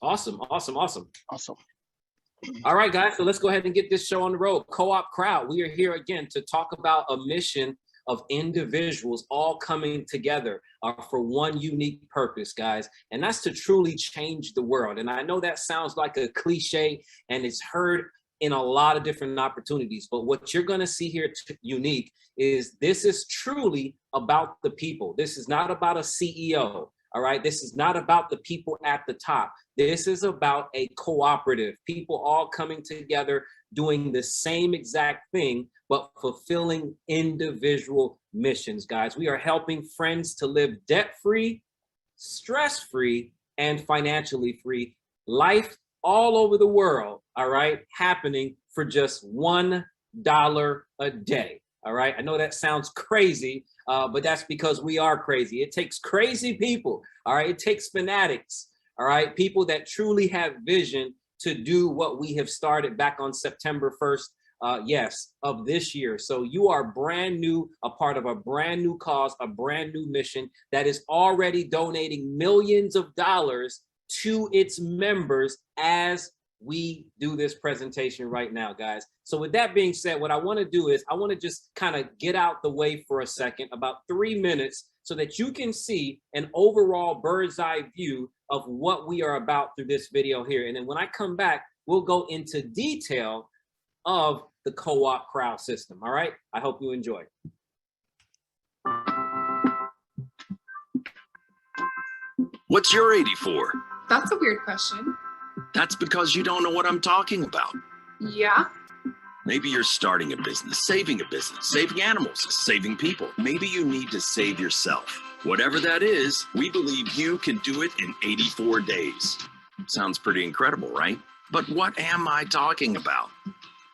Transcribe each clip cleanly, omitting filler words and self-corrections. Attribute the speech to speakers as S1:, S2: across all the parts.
S1: Awesome, awesome, awesome.
S2: Awesome.
S1: All right, guys, so let's go ahead and get this show on the road. Co-op Crowd, we are here again to talk about a mission of individuals all coming together for one unique purpose, guys, and that's to truly change the world. And I know that sounds like a cliche, and it's heard in a lot of different opportunities, but what you're going to see here unique is this is truly about the people. This is not about a CEO. All right, this is not about the people at the top. This is about a cooperative, people all coming together, doing the same exact thing, but fulfilling individual missions, guys. We are helping friends to live debt-free, stress-free, and financially free life all over the world, all right, happening for just $1 a day. All right, I know that sounds crazy, but that's because we are crazy. It takes crazy people, all right? It takes fanatics, all right? People that truly have vision to do what we have started back on September 1st, of this year. So you are brand new, a part of a brand new cause, a brand new mission that is already donating millions of dollars to its members as we do this presentation right now, guys. So with that being said, what I want to do is I want to just kind of get out the way for a second, about 3 minutes, so that you can see an overall bird's eye view of what we are about through this video here. And then when I come back, we'll go into detail of the co-op crowd system. All right, I hope you enjoy.
S3: What's your 84?
S4: That's a weird question.
S3: That's because you don't know what I'm talking about.
S4: Yeah.
S3: Maybe you're starting a business, saving animals, saving people. Maybe you need to save yourself. Whatever that is, we believe you can do it in 84 days. Sounds pretty incredible, right? But what am I talking about?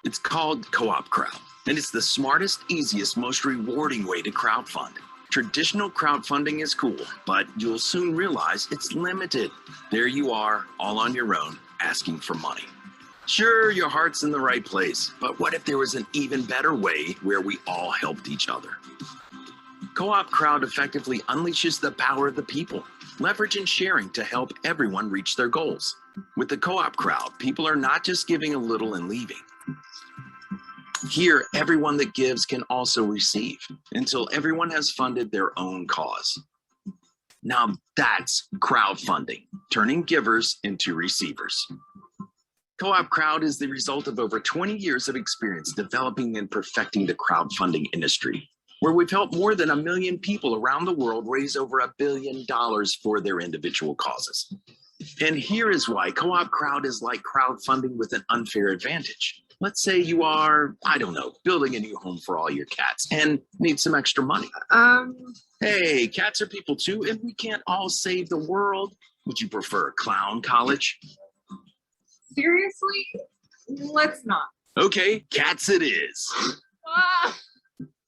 S3: It's called Co-op Crowd, and it's the smartest, easiest, most rewarding way to crowdfund. Traditional crowdfunding is cool, but you'll soon realize it's limited. There you are, all on your own, asking for money. Sure, your heart's in the right place, but what if there was an even better way where we all helped each other? Co-op Crowd effectively unleashes the power of the people, leverage and sharing to help everyone reach their goals. With the Co-op Crowd, people are not just giving a little and leaving. Here, everyone that gives can also receive until everyone has funded their own cause. Now that's crowdfunding, turning givers into receivers. Co-op Crowd is the result of over 20 years of experience developing and perfecting the crowdfunding industry, where we've helped more than 1 million people around the world raise over $1 billion for their individual causes. And here is why Co-op Crowd is like crowdfunding with an unfair advantage. Let's say you are, I don't know, building a new home for all your cats and need some extra money. Hey, cats are people too, and we can't all save the world. Would you prefer clown college?
S4: Seriously? Let's not.
S3: Okay, cats it is.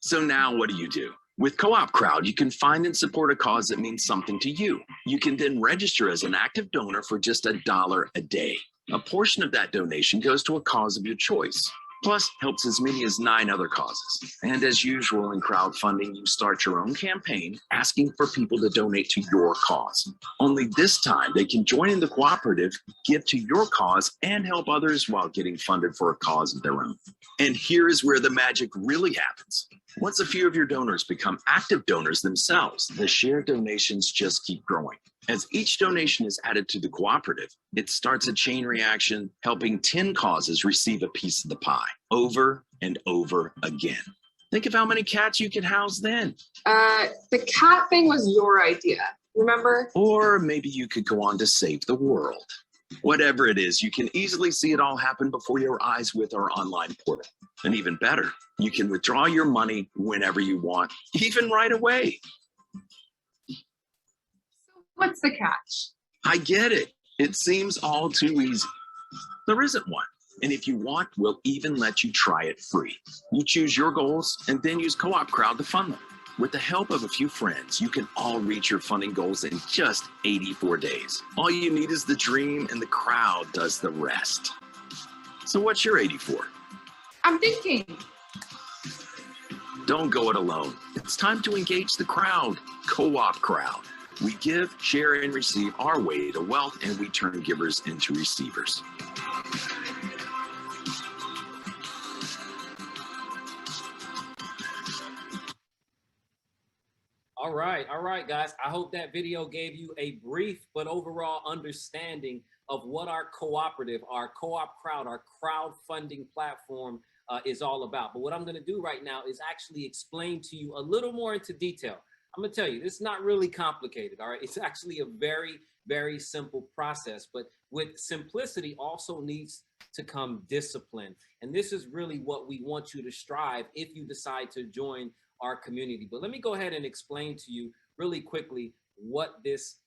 S3: So now what do? With Co-op Crowd, you can find and support a cause that means something to you. You can then register as an active donor for just $1 a day. A portion of that donation goes to a cause of your choice, plus helps as many as 9 other causes. And as usual in crowdfunding, you start your own campaign asking for people to donate to your cause. Only this time they can join in the cooperative, give to your cause, and help others while getting funded for a cause of their own. And here is where the magic really happens. Once a few of your donors become active donors themselves, the shared donations just keep growing. As each donation is added to the cooperative, it starts a chain reaction, helping 10 causes receive a piece of the pie over and over again. Think of how many cats you could house then.
S4: The cat thing was your idea, remember?
S3: Or maybe you could go on to save the world. Whatever it is, you can easily see it all happen before your eyes with our online portal. And even better, you can withdraw your money whenever you want, even right away.
S4: What's the catch?
S3: I get it. It seems all too easy. There isn't one. And if you want, we'll even let you try it free. You choose your goals and then use Co-op Crowd to fund them. With the help of a few friends, you can all reach your funding goals in just 84 days. All you need is the dream, and the crowd does the rest. So what's your 84?
S4: I'm thinking.
S3: Don't go it alone. It's time to engage the crowd. Co-op Crowd. We give, share, and receive our way to wealth, and we turn givers into receivers.
S1: All right, guys. I hope that video gave you a brief but overall understanding of what our cooperative, our co-op crowd, our crowdfunding platform is all about. But what I'm going to do right now is actually explain to you a little more into detail. I'm going to tell you, it's not really complicated, all right? It's actually a very, very simple process. But with simplicity also needs to come discipline. And this is really what we want you to strive if you decide to join our community. But let me go ahead and explain to you really quickly what this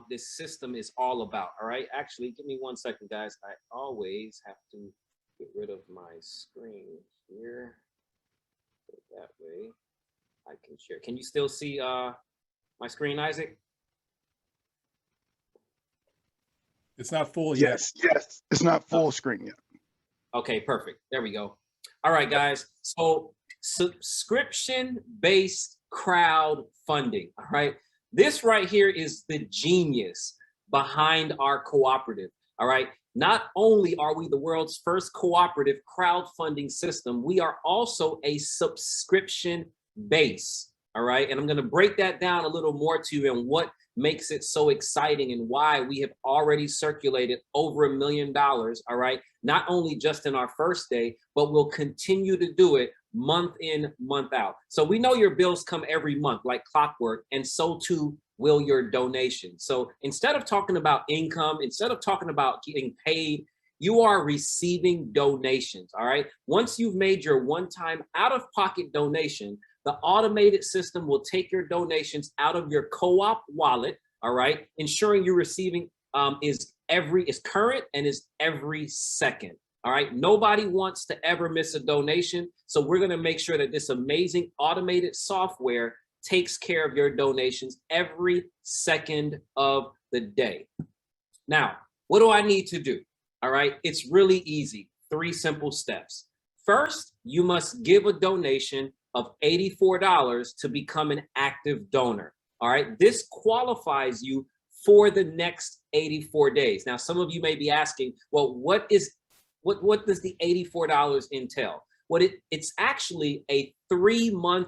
S1: this system is all about. All right, actually, give me 1 second, guys. I always have to get rid of my screen here, so that way I can share. Can you still see my screen, Isaac?
S2: It's not full yet.
S5: Yes, it's not full screen yet.
S1: Okay, perfect. There we go. All right, guys. So subscription-based crowdfunding. All right. This right here is the genius behind our cooperative. All right. Not only are we the world's first cooperative crowdfunding system, we are also a subscription base. All right. And I'm going to break that down a little more to you and what makes it so exciting and why we have already circulated over $1 million. All right. Not only just in our first day, but we'll continue to do it month in, month out. So we know your bills come every month like clockwork, and so too will your donation. So instead of talking about income, instead of talking about getting paid, you are receiving donations. All right. Once you've made your one-time out-of-pocket donation, the automated system will take your donations out of your co-op wallet. All right. Ensuring you're receiving is current and is every second. All right. Nobody wants to ever miss a donation. So we're going to make sure that this amazing automated software takes care of your donations every second of the day. Now, what do I need to do? All right. It's really easy. 3 simple steps. First, you must give a donation of $84 to become an active donor. All right. This qualifies you for the next 84 days. Now, some of you may be asking, well, what does the $84 entail? Well, it's actually a 3-month,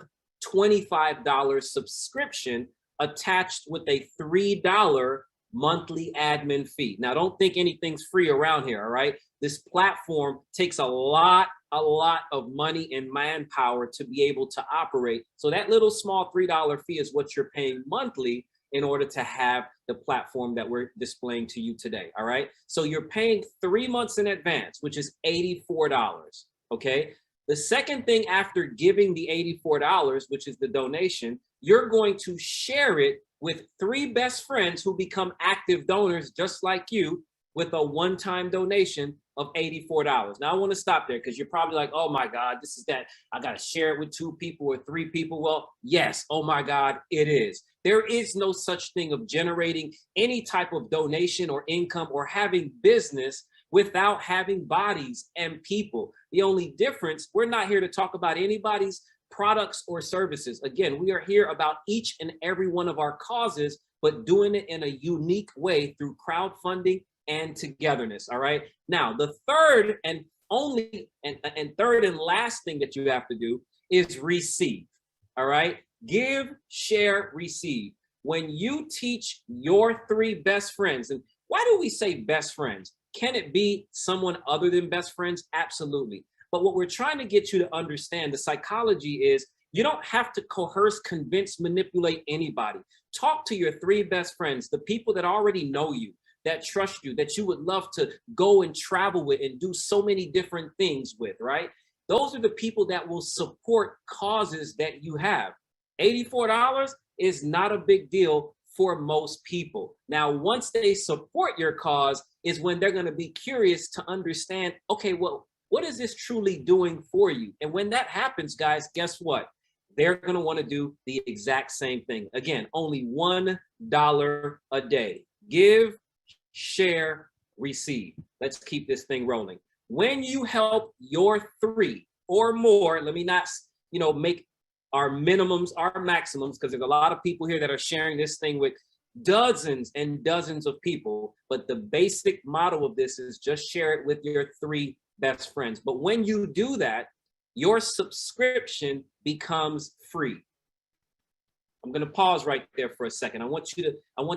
S1: $25 subscription attached with a $3 monthly admin fee. Now, don't think anything's free around here, all right? This platform takes a lot of money and manpower to be able to operate. So that little small $3 fee is what you're paying monthly in order to have the platform that we're displaying to you today, all right? So you're paying 3 months in advance, which is $84, okay? The second thing after giving the $84, which is the donation, you're going to share it with 3 best friends who become active donors just like you with a one-time donation of $84. Now, I want to stop there because you're probably like, oh my God, this is that. I got to share it with 2 people or 3 people. Well, yes, oh my God, it is. There is no such thing of generating any type of donation or income or having business without having bodies and people. The only difference, we're not here to talk about anybody's products or services. Again, we are here about each and every one of our causes, but doing it in a unique way through crowdfunding and togetherness. All right. Now, the third and last thing that you have to do is receive. All right. Give, share, receive. When you teach your 3 best friends, and why do we say best friends? Can it be someone other than best friends? Absolutely. But what we're trying to get you to understand, the psychology is you don't have to coerce, convince, manipulate anybody. Talk to your 3 best friends, the people that already know you, that trust you, that you would love to go and travel with and do so many different things with, right? Those are the people that will support causes that you have. $84 is not a big deal for most people. Now, once they support your cause is when they're going to be curious to understand, okay, well, what is this truly doing for you? And when that happens, guys, guess what? They're going to want to do the exact same thing. Again, only $1 a day. Give, share, receive. Let's keep this thing rolling. When you help your 3 or more, let me not, make our minimums, our maximums, because there's a lot of people here that are sharing this thing with dozens and dozens of people. But the basic model of this is just share it with your 3 best friends. But when you do that, your subscription becomes free. I'm going to pause right there for a second. I want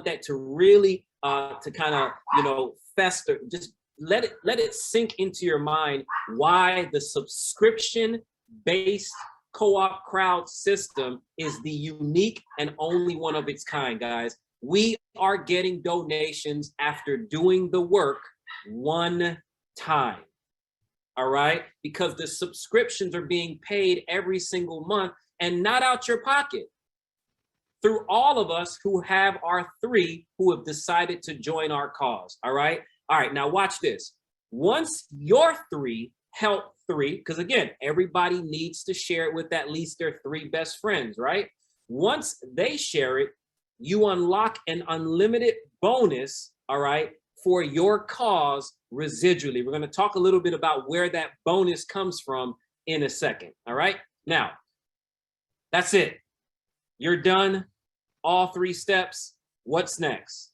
S1: that to really to kind of, you know, fester. Just let it sink into your mind why the subscription-based co-op crowd system is the unique and only one of its kind, guys. We are getting donations after doing the work one time. All right, because the subscriptions are being paid every single month and not out your pocket, through all of us who have our 3 who have decided to join our cause. All right, now watch this. Once your 3 help 3, because again, everybody needs to share it with at least their 3 best friends, right? Once they share it, you unlock an unlimited bonus, all right, for your cause residually. We're going to talk a little bit about where that bonus comes from in a second. All right. Now, that's it. You're done. All 3 steps. What's next?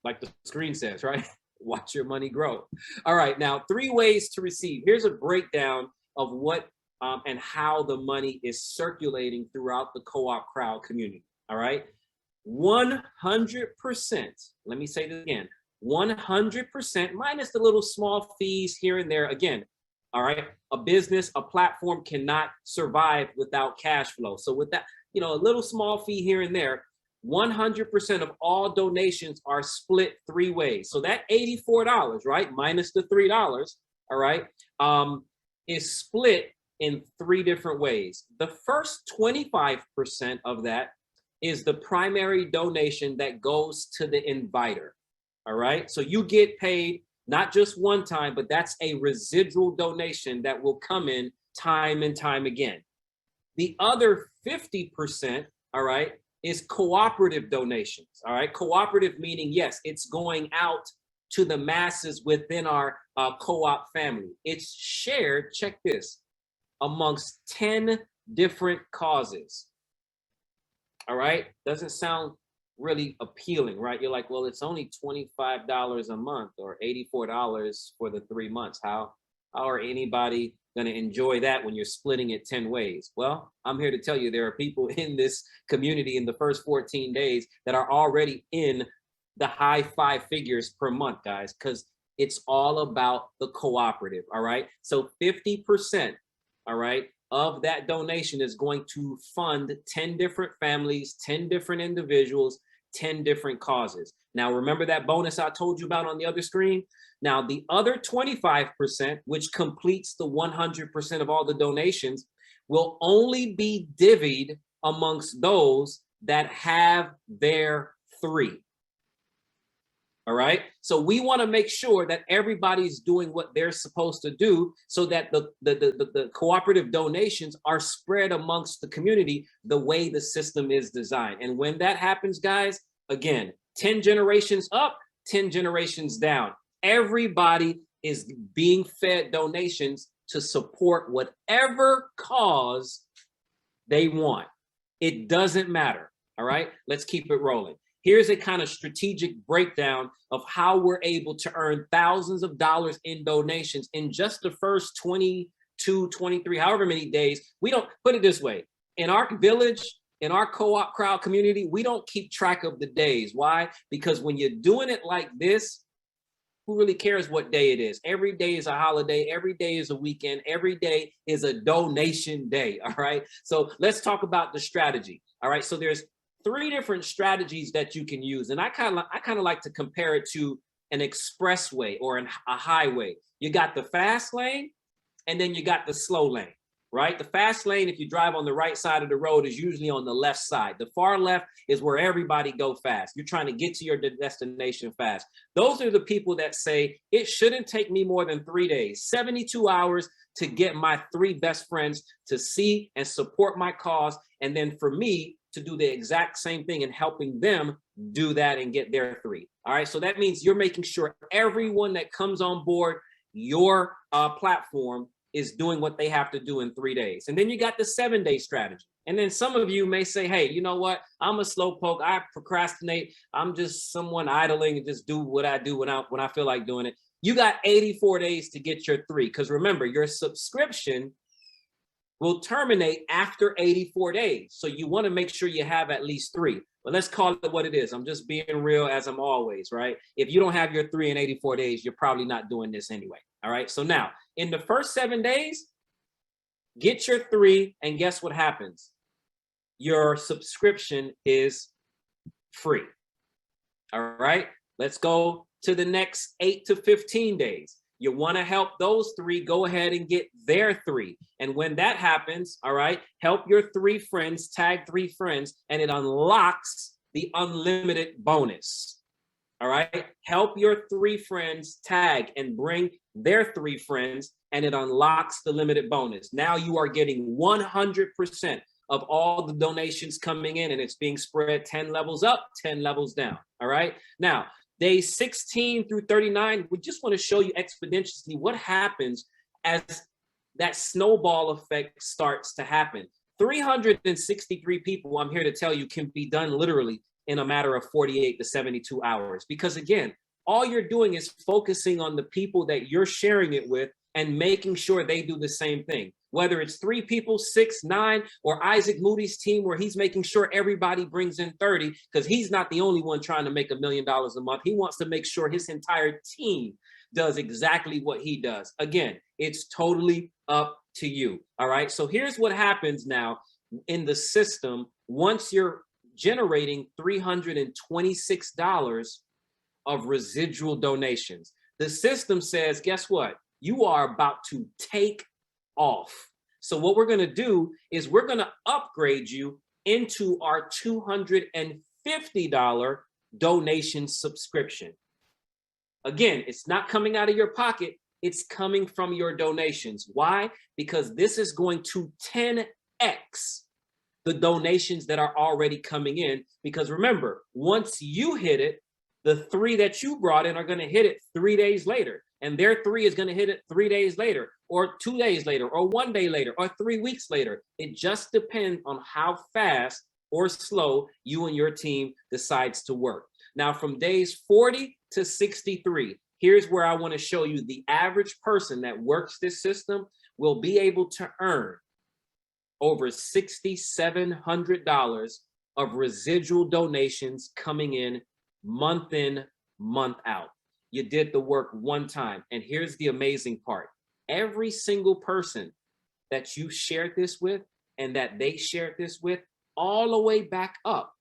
S1: Like the screen says, right? Watch your money grow. All right. Now, 3 ways to receive. Here's a breakdown of what and how the money is circulating throughout the co-op crowd community. All right. 100%, let me say this again, 100% minus the little small fees here and there. Again, all right, a business, a platform cannot survive without cash flow. So with that, you know, a little small fee here and there, 100% of all donations are split 3 ways. So that $84, right, minus the $3, all right, is split in 3 different ways. The first 25% of that is the primary donation that goes to the inviter. All right. So you get paid not just one time, but that's a residual donation that will come in time and time again. The other 50%, all right, is cooperative donations. All right. Cooperative meaning, yes, it's going out to the masses within our co-op family. It's shared, check this, amongst 10 different causes. All right, doesn't sound really appealing, right? You're like, well, it's only $25 a month or $84 for the 3 months. How are anybody going to enjoy that when you're splitting it 10 ways? Well, I'm here to tell you there are people in this community in the first 14 days that are already in the high 5 figures per month, guys, because it's all about the cooperative. All right, so 50%, all right, of that donation is going to fund 10 different families, 10 different individuals, 10 different causes. Now, remember that bonus I told you about on the other screen? Now, the other 25%, which completes the 100% of all the donations, will only be divvied amongst those that have their 3. All right. So we want to make sure that everybody's doing what they're supposed to do so that the cooperative donations are spread amongst the community the way the system is designed. And when that happens, guys, again, 10 generations up, 10 generations down, everybody is being fed donations to support whatever cause they want. It doesn't matter. All right. Let's keep it rolling. Here's a kind of strategic breakdown of how we're able to earn thousands of dollars in donations in just the first 22, 23, however many days. We don't, put it this way, in our village, in our co-op crowd community, we don't keep track of the days. Why? Because when you're doing it like this, who really cares what day it is? Every day is a holiday. Every day is a weekend. Every day is a donation day. All right. So let's talk about the strategy. All right. So there's 3 different strategies that you can use. And I kind of like to compare it to an expressway or a highway. You got the fast lane and then you got the slow lane, right? The fast lane, if you drive on the right side of the road, is usually on the left side. The far left is where everybody go fast. You're trying to get to your destination fast. Those are the people that say, it shouldn't take me more than 3 days, 72 hours to get my 3 best friends to see and support my cause. And then for me to do the exact same thing and helping them do that and get their 3. All right. So that means you're making sure everyone that comes on board your platform is doing what they have to do in 3 days. And then you got the 7-day strategy. And then some of you may say, hey, you know what? I'm a slowpoke. I procrastinate. I'm just someone idling and just do what I do when I feel like doing it. You got 84 days to get your 3. Because remember, your subscription will terminate after 84 days. So you want to make sure you have at least 3. But let's call it what it is. I'm just being real as I'm always, right? If you don't have your 3 in 84 days, you're probably not doing this anyway. All right. So now in the first 7 days, get your 3, and guess what happens? Your subscription is free. All right, let's go to the next 8 to 15 days. You want to help those 3 go ahead and get their 3. And when that happens, all right, help your 3 friends, tag 3 friends, and it unlocks the unlimited bonus. All right, help your 3 friends tag and bring their 3 friends, and it unlocks the limited bonus. Now you are getting 100% of all the donations coming in, and it's being spread 10 levels up, 10 levels down. All right. Now, days 16 through 39, we just want to show you exponentially what happens as that snowball effect starts to happen. 363 people, I'm here to tell you, can be done literally in a matter of 48 to 72 hours. Because again, all you're doing is focusing on the people that you're sharing it with and making sure they do the same thing. Whether it's 3 people, 6, 9, or Isaac Moody's team, where he's making sure everybody brings in 30, because he's not the only one trying to make $1 million a month. He wants to make sure his entire team does exactly what he does. Again, it's totally up to you. All right. So here's what happens now in the system. Once you're generating $326 of residual donations, the system says, guess what? You are about to take off. So what we're going to do is we're going to upgrade you into our $250 donation subscription. Again, it's not coming out of your pocket. It's coming from your donations. Why? Because this is going to 10x the donations that are already coming in. Because remember, once you hit it, the 3 that you brought in are going to hit it 3 days later. And their 3 is going to hit it 3 days later, or 2 days later, or 1 day later, or 3 weeks later. It just depends on how fast or slow you and your team decides to work. Now, from days 40 to 63, here's where I want to show you the average person that works this system will be able to earn over $6,700 of residual donations coming in, month out. You did the work one time. And here's the amazing part. Every single person that you shared this with and that they shared this with, all the way back up,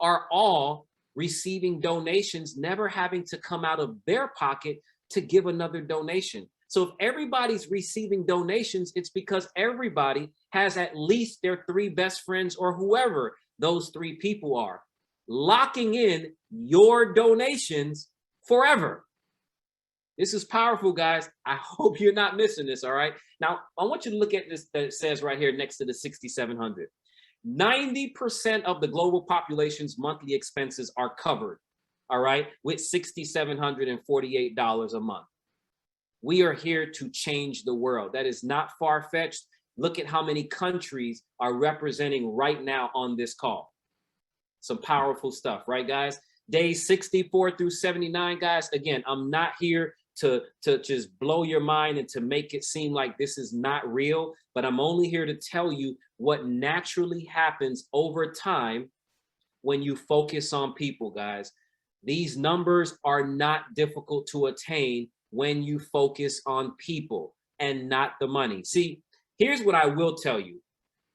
S1: are all receiving donations, never having to come out of their pocket to give another donation. So if everybody's receiving donations, it's because everybody has at least their 3 best friends, or whoever those 3 people are, locking in your donations forever. This is powerful, guys. I hope you're not missing this. All right. Now, I want you to look at this that it says right here next to the 6,700. 90% of the global population's monthly expenses are covered, all right, with $6,748 a month. We are here to change the world. That is not far-fetched. Look at how many countries are representing right now on this call. Some powerful stuff, right, guys? Days 64 through 79, guys. Again, I'm not here to just blow your mind and to make it seem like this is not real, but I'm only here to tell you what naturally happens over time when you focus on people, guys. These numbers are not difficult to attain when you focus on people and not the money. See, here's what I will tell you.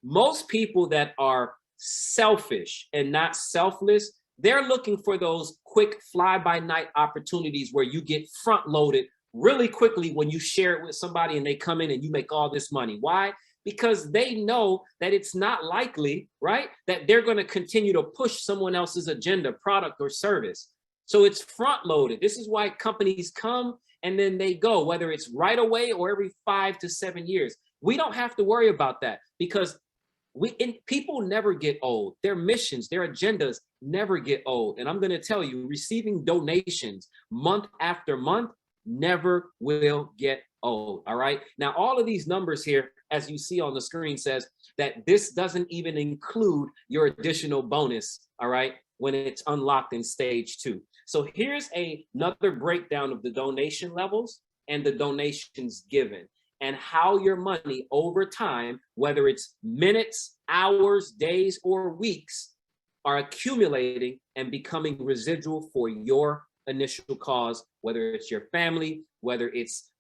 S1: Most people that are selfish and not selfless, they're looking for those quick fly-by-night opportunities where you get front-loaded really quickly when you share it with somebody and they come in and you make all this money. Why? Because they know that it's not likely, right, that they're going to continue to push someone else's agenda, product, or service. So it's front-loaded. This is why companies come and then they go, whether it's right away or every 5 to 7 years. We don't have to worry about that because people never get old. Their missions, their agendas never get old. And I'm going to tell you, receiving donations month after month never will get old. All right. Now, all of these numbers here as you see on the screen, says that this doesn't even include your additional bonus, all right, when it's unlocked in stage 2. So here's another breakdown of the donation levels and the donations given, and how your money over time, whether it's minutes, hours, days, or weeks, are accumulating and becoming residual for your initial cause, whether it's your family, whether it's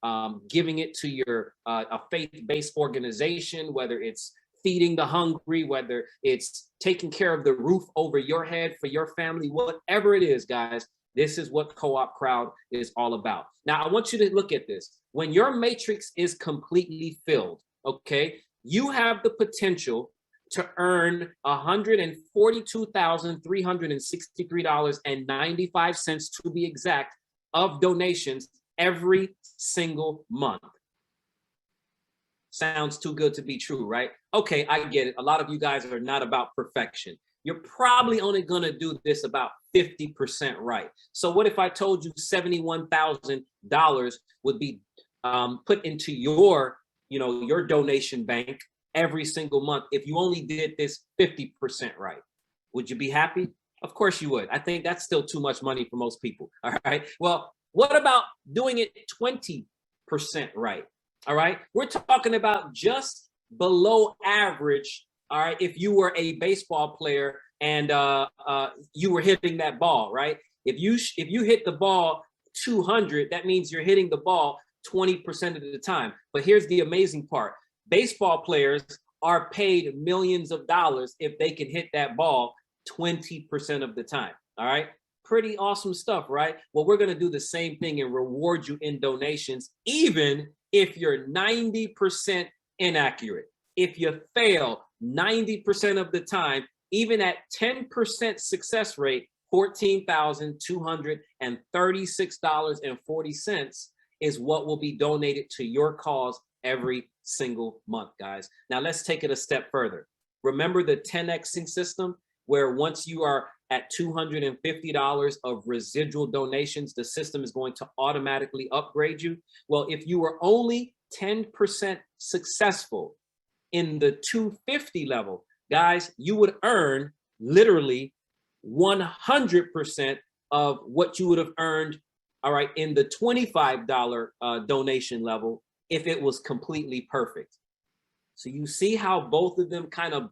S1: giving it to your a faith-based organization, whether it's feeding the hungry, whether it's taking care of the roof over your head for your family, whatever it is, guys, this is what CoopCrowd is all about. Now, I want you to look at this. When your matrix is completely filled, okay, you have the potential to earn $142,363.95 to be exact of donations every single month. Sounds too good to be true, right? Okay, I get it. A lot of you guys are not about perfection. You're probably only going to do this about 50% right. So what if I told you $71,000 would be put into your, your donation bank every single month if you only did this 50% right? Would you be happy? Of course you would. I think that's still too much money for most people. All right. Well, what about doing it 20% right? All right. We're talking about just below average. All right. If you were a baseball player and you were hitting that ball, right? If you hit the ball 200, that means you're hitting the ball 20% of the time. But here's the amazing part. Baseball players are paid millions of dollars if they can hit that ball 20% of the time. All right. Pretty awesome stuff, right? Well, we're going to do the same thing and reward you in donations, even if you're 90% inaccurate. If you fail 90% of the time, even at 10% success rate, $14,236.40 is what will be donated to your cause every single month, guys. Now let's take it a step further. Remember the 10xing system, where once you are at $250 of residual donations, the system is going to automatically upgrade you. Well, if you were only 10% successful in the 250 level, guys, you would earn literally 100% of what you would have earned, all right, in the $25 donation level if it was completely perfect. So you see how both of them kind of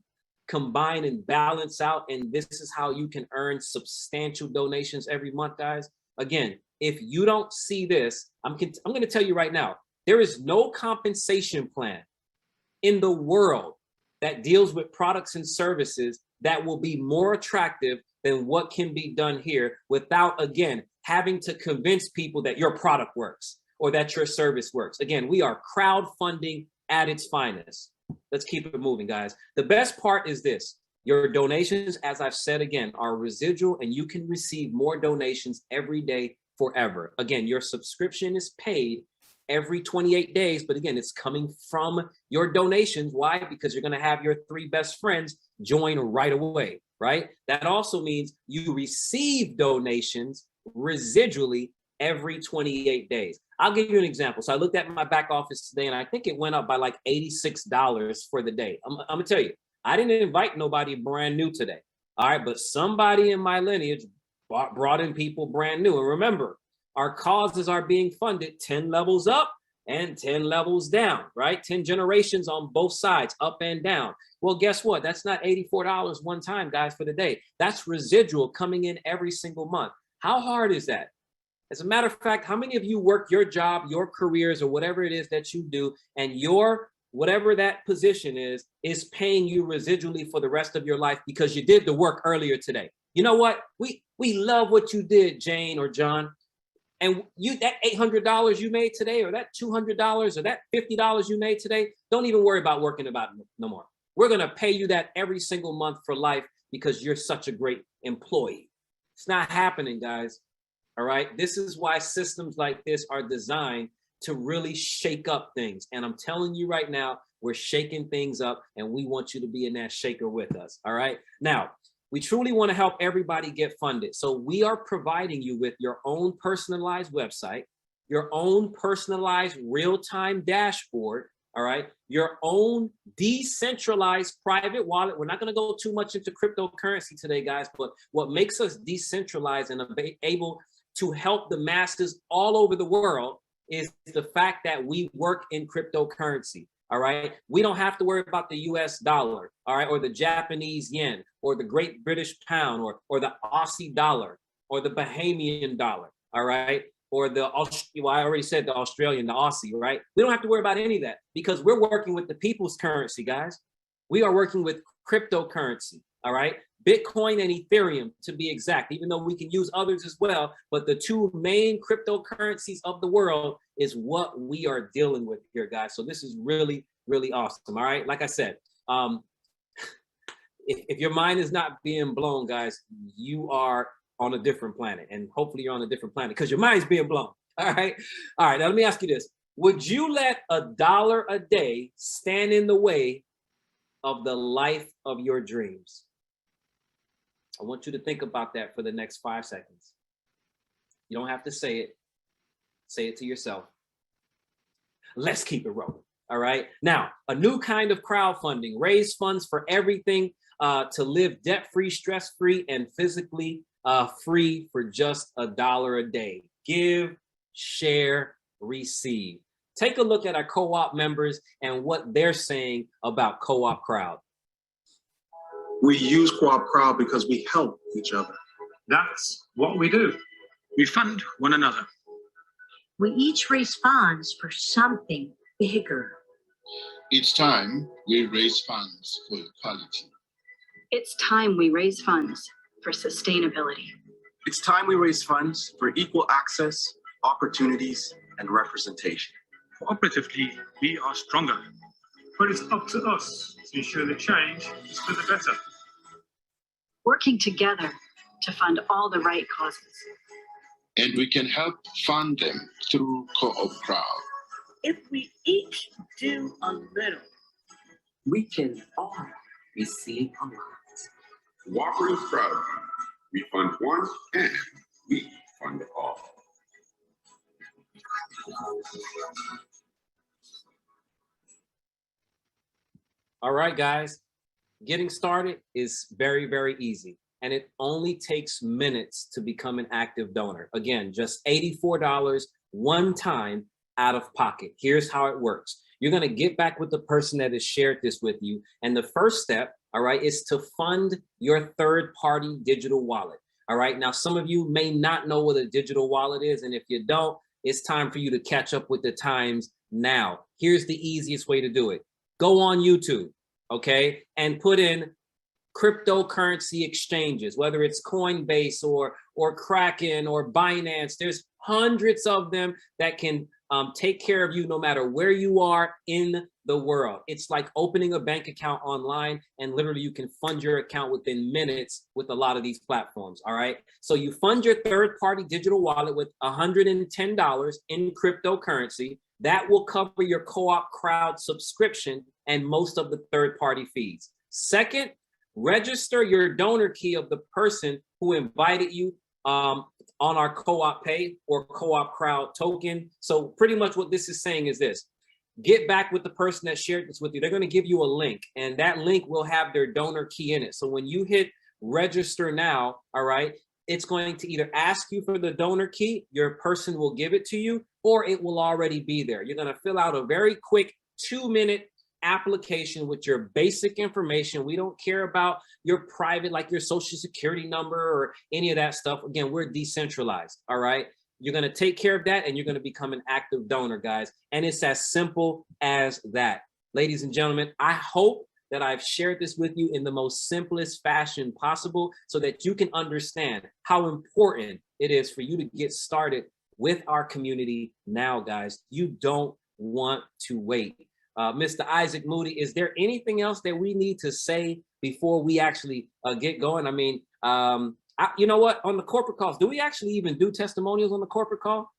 S1: combine and balance out, and this is how you can earn substantial donations every month, guys. Again, if you don't see this, I'm going to tell you right now, there is no compensation plan in the world that deals with products and services that will be more attractive than what can be done here without, again, having to convince people that your product works or that your service works. Again, we are crowdfunding at its finest. Let's keep it moving, guys. The best part is this. Your donations, as I've said again, are residual, and you can receive more donations every day forever. Again, your subscription is paid every 28 days, but again, it's coming from your donations. Why? Because you're going to have your 3 best friends join right away, right? That also means you receive donations residually every 28 days. I'll give you an example. So I looked at my back office today, and I think it went up by like $86 for the day. I'm gonna tell you, I didn't invite nobody brand new today. All right, but somebody in my lineage brought in people brand new. And remember, our causes are being funded 10 levels up and 10 levels down, right? 10 generations on both sides, up and down. Well, guess what? That's not $84 one time, guys, for the day. That's residual coming in every single month. How hard is that? As a matter of fact, how many of you work your job, your careers, or whatever it is that you do, and your whatever that position is paying you residually for the rest of your life because you did the work earlier today? You know what? We love what you did, Jane or John. And you, that $800 you made today, or that $200, or that $50 you made today, don't even worry about working about it no more. We're going to pay you that every single month for life because you're such a great employee. It's not happening, guys. All right. This is why systems like this are designed to really shake up things. And I'm telling you right now, we're shaking things up, and we want you to be in that shaker with us. All right. Now, we truly want to help everybody get funded. So we are providing you with your own personalized website, your own personalized real-time dashboard, all right? Your own decentralized private wallet. We're not going to go too much into cryptocurrency today, guys, but what makes us decentralized and able to help the masses all over the world is the fact that we work in cryptocurrency. All right. We don't have to worry about the US dollar, all right, or the Japanese yen, or the Great British pound, or the Aussie dollar, or the Bahamian dollar, all right, or the, well, I already said the Australian, the Aussie, right? We don't have to worry about any of that because we're working with the people's currency, guys. We are working with cryptocurrency, all right? Bitcoin and Ethereum, to be exact, even though we can use others as well, but the two main cryptocurrencies of the world is what we are dealing with here, guys. So this is really, really awesome, all right? Like I said, if your mind is not being blown, guys, you are on a different planet, and hopefully you're on a different planet because your mind's being blown, all right? All right, now let me ask you this. Would you let $1 a day stand in the way of the life of your dreams? I want you to think about that for the next 5 seconds. You don't have to say it. Say it to yourself. Let's keep it rolling. All right. Now, a new kind of crowdfunding. Raise funds for everything to live debt-free, stress-free, and physically free for just $1 a day. Give, share, receive. Take a look at our co-op members and what they're saying about CoopCrowd.
S6: We use CoopCrowd because we help each other.
S7: That's what we do. We fund one another.
S8: We each raise funds for something bigger.
S9: Each time we raise funds for equality.
S10: It's time we raise funds for sustainability.
S6: It's time we raise funds for equal access, opportunities, and representation.
S7: Cooperatively, we are stronger. But it's up to us to ensure the change is for the better.
S10: Working together to fund all the right causes.
S9: And we can help fund them through CoopCrowd.
S8: If we each do a little,
S11: we can all receive a lot.
S12: Cooperative crowd. We fund one and we fund all.
S1: All right, guys. Getting started is very, very easy. And it only takes minutes to become an active donor. Again, just $84 one time out of pocket. Here's how it works. You're going to get back with the person that has shared this with you. And the first step, all right, is to fund your third-party digital wallet. All right. Now, some of you may not know what a digital wallet is. And if you don't, it's time for you to catch up with the times now. Here's the easiest way to do it. Go on YouTube, okay, and put in cryptocurrency exchanges, whether it's Coinbase or Kraken or Binance. There's hundreds of them that can take care of you no matter where you are in the world. It's like opening a bank account online, and literally you can fund your account within minutes with a lot of these platforms, all right? So you fund your third-party digital wallet with $110 in cryptocurrency. That will cover your CoopCrowd subscription and most of the third-party fees. Second, register your donor key of the person who invited you on our Co-op Pay or CoopCrowd token. So pretty much what this is saying is this: get back with the person that shared this with you. They're going to give you a link, and that link will have their donor key in it. So when you hit register now, all right, it's going to either ask you for the donor key, your person will give it to you, or it will already be there. You're going to fill out a very quick 2-minute application with your basic information. We don't care about your private, like your social security number or any of that stuff. Again, we're decentralized, all right? You're going to take care of that, and you're going to become an active donor, guys. And it's as simple as that. Ladies and gentlemen, I hope that I've shared this with you in the most simplest fashion possible so that you can understand how important it is for you to get started with our community now, guys. You don't want to wait. Mr. Isaac Moody, is there anything else that we need to say before we actually get going? I mean, you know what? On the corporate calls, do we actually even do testimonials on the corporate call?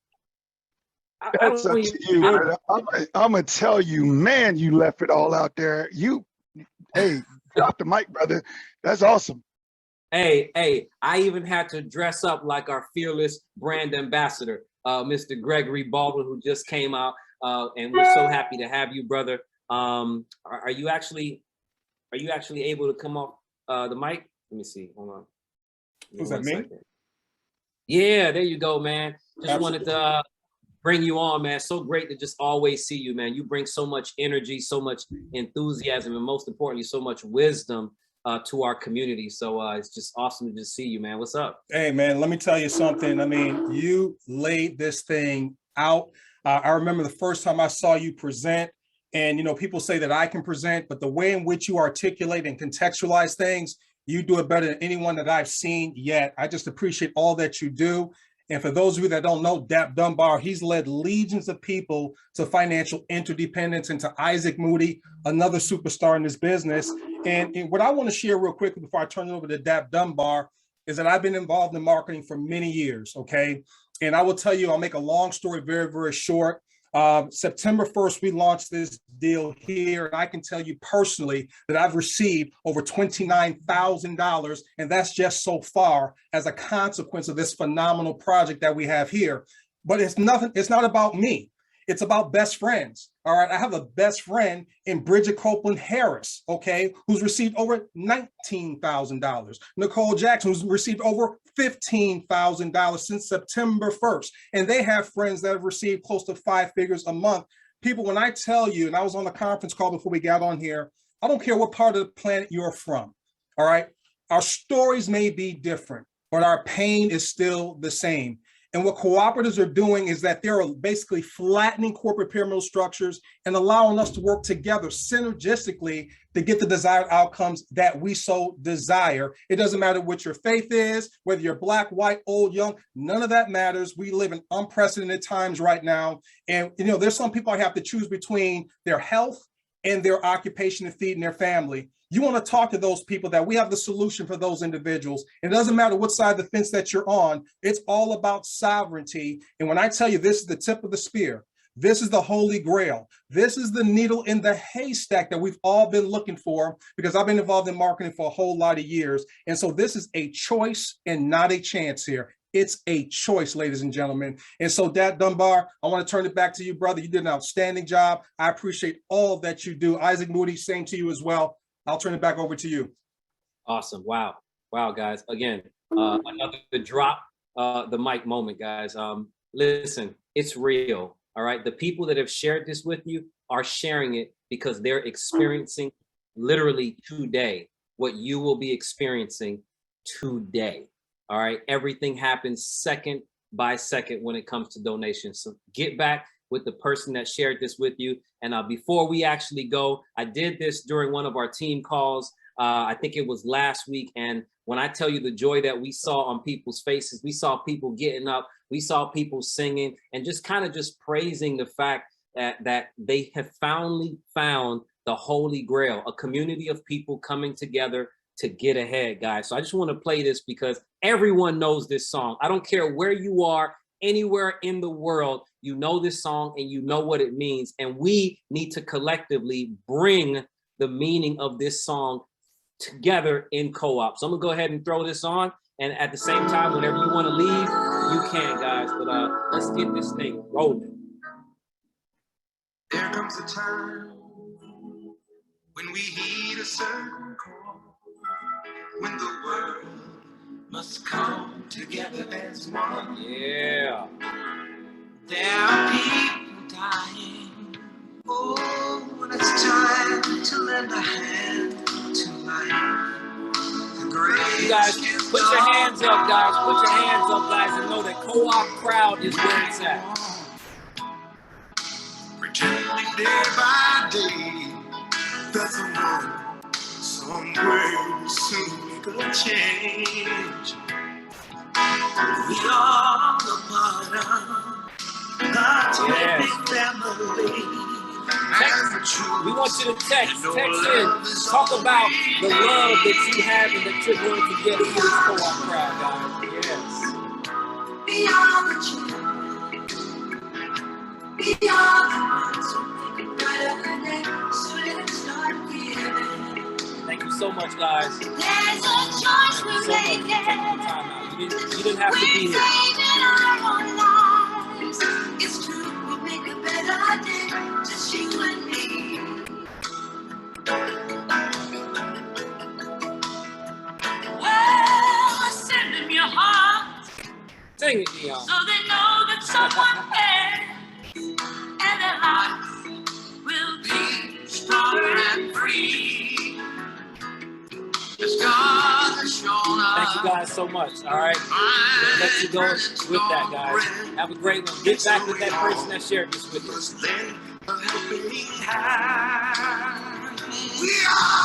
S5: That's up to you, brother. I'm going to tell you, man, you left it all out there. Hey, drop the mic, brother. That's awesome.
S1: Hey, I even had to dress up like our fearless brand ambassador, Mr. Gregory Baldwin, who just came out and we're so happy to have you, brother. Are you actually able to come off the mic? Let me see. Hold on.
S2: Was that me?
S1: Second. Yeah, there you go, man. Just wanted to bring you on, man. So great to just always see you, man. You bring so much energy, so much enthusiasm, and most importantly, so much wisdom to our community. So it's just awesome to just see you, man. What's up?
S2: Hey, man, let me tell you something. I mean, you laid this thing out. I remember the first time I saw you present, and, you know, people say that I can present, but the way in which you articulate and contextualize things, you do it better than anyone that I've seen yet. I just appreciate all that you do. And for those of you that don't know, Dap Dunbar, he's led legions of people to financial interdependence, and to Isaac Moody, another superstar in this business. And what I want to share real quickly before I turn it over to Dap Dunbar is that I've been involved in marketing for many years, okay? And I will tell you, I'll make a long story very, very short. September 1st, we launched this deal here. And I can tell you personally that I've received over $29,000. And that's just so far as a consequence of this phenomenal project that we have here. But it's not about me. It's about best friends. All right. I have a best friend in Bridget Copeland Harris, okay, who's received over $19,000. Nicole Jackson, who's received over $15,000 since September 1st. And they have friends that have received close to 5 figures a month. People, when I tell you, and I was on the conference call before we got on here, I don't care what part of the planet you're from. All right. Our stories may be different, but our pain is still the same. And what cooperatives are doing is that they're basically flattening corporate pyramidal structures and allowing us to work together synergistically to get the desired outcomes that we so desire. It doesn't matter what your faith is, whether you're Black, white, old, young, none of that matters. We live in unprecedented times right now. And, you know, there's some people I have to choose between their health and their occupation and feeding their family. You want to talk to those people that we have the solution for those individuals. It doesn't matter what side of the fence that you're on. It's all about sovereignty. And when I tell you this is the tip of the spear, this is the holy grail. This is the needle in the haystack that we've all been looking for, because I've been involved in marketing for a whole lot of years. And so this is a choice and not a chance here. It's a choice, ladies and gentlemen. And so, Dap Dunbar, I want to turn it back to you, brother. You did an outstanding job. I appreciate all that you do. Isaac Moody, same to you as well. I'll turn it back over to you.
S1: Awesome. Wow. Wow, guys. Again, another drop the mic moment, guys. Listen, it's real. All right. The people that have shared this with you are sharing it because they're experiencing literally today what you will be experiencing today. All right. Everything happens second by second when it comes to donations. So get back with the person that shared this with you. And before we actually go, I did this during one of our team calls. I think it was last week. And when I tell you the joy that we saw on people's faces, we saw people getting up, we saw people singing and just kind of just praising the fact that they have finally found the Holy Grail, a community of people coming together to get ahead, guys. So I just want to play this because everyone knows this song. I don't care where you are, anywhere in the world, you know this song and you know what it means. And we need to collectively bring the meaning of this song together in co-op. So I'm gonna go ahead and throw this on. And at the same time, whenever you want to leave, you can, guys. But let's get this thing rolling.
S13: There comes a time when we heed a certain call, when the world must come together as one.
S1: Yeah.
S13: There are people dying. Oh, when it's time to lend a hand to life.
S1: You guys, put your hands up, guys. Put your hands up, guys, and know that CoopCrowd is where it's at.
S13: Pretending day by day that the one somewhere will soon make a change. We are a part of God's big family.
S1: We want you to text in, talk about the love that you have and that you're going to get from this CoopCrowd, guys. Yes.
S13: We are the children. We are the ones who make it better than that. So let's start giving.
S1: Thank you so much, guys.
S13: There's a choice we're making.
S1: You didn't have to be here.
S13: We're saving our own lives. It's true, we'll make a better day.
S1: guys so much. All right. We're gonna let you go with that, guys. Have a great one. Get back with that person that shared this with you.
S13: We are